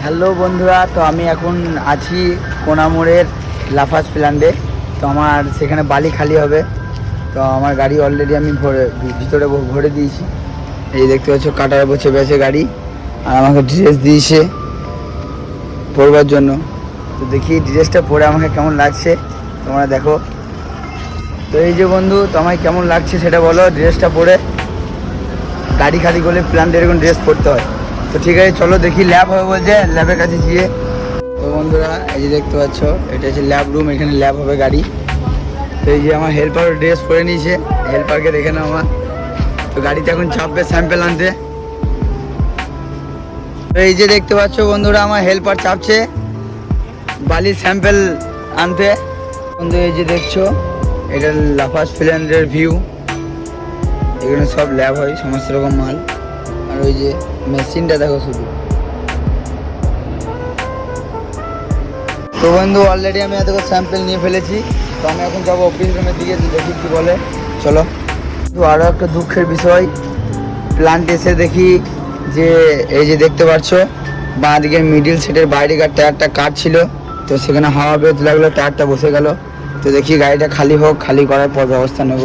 Hello বন্ধুরা, তো আমি এখন আছি কোনামোড়ের লাফার্জ প্ল্যান্টে। তো আমার সেখানে বালি খালি হবে। তো আমার গাড়ি অলরেডি আমি ভিতরে ভরে দিয়েছি। এই দেখতে পাচ্ছ কাটার বসে বেছে গাড়ি, আর আমাকে ড্রেস দিয়েছে পরবার জন্য। তো দেখি ড্রেসটা পরে আমাকে কেমন লাগছে, তোমরা দেখো। তো এই যে বন্ধু, তোমায় কেমন লাগছে সেটা বলো। ড্রেসটা পরে গাড়ি খালি করলে প্ল্যান্টে এরকম ড্রেস পরতে হয়। তো ঠিক আছে, চলো দেখি ল্যাব হবে বলছে, ল্যাবের কাছে গিয়ে। তো বন্ধুরা, এই যে দেখতে পাচ্ছ এটা হচ্ছে ল্যাব রুম, এখানে ল্যাব হবে গাড়ি। তো এই যে আমার হেল্পার ড্রেস পরে নিয়েছে, হেল্পারকে দেখে নাও আমার। তো গাড়িতে এখন চাপবে স্যাম্পেল আনতে। তো এই যে দেখতে পাচ্ছ বন্ধুরা, আমার হেল্পার চাপছে বালির স্যাম্পেল আনতে। বন্ধু এই যে দেখছো, এটা লাফার্জ প্ল্যান্টের ভিউ। এখানে সব ল্যাব হয়, সমস্ত রকম মাল। আর ওই যে মেশিনটা দেখো শুধু। তো বন্ধু অলরেডি আমি এত স্যাম্পেল নিয়ে ফেলেছি। তো আমি এখন যাবো অপিং রুমের দিকে, দেখি কি বলে। চলো। তো আরও একটা দুঃখের বিষয়, প্ল্যান্ট এসে দেখি যে এই যে দেখতে পাচ্ছ বাঁ দিকে মিডিল সিটের বাইরেকার টায়ারটা কাট ছিল। তো সেখানে হাওয়া বেরোতে লাগলো, টায়ারটা বসে গেল। তো দেখি গাড়িটা খালি হোক, খালি করার পর ব্যবস্থা নেব।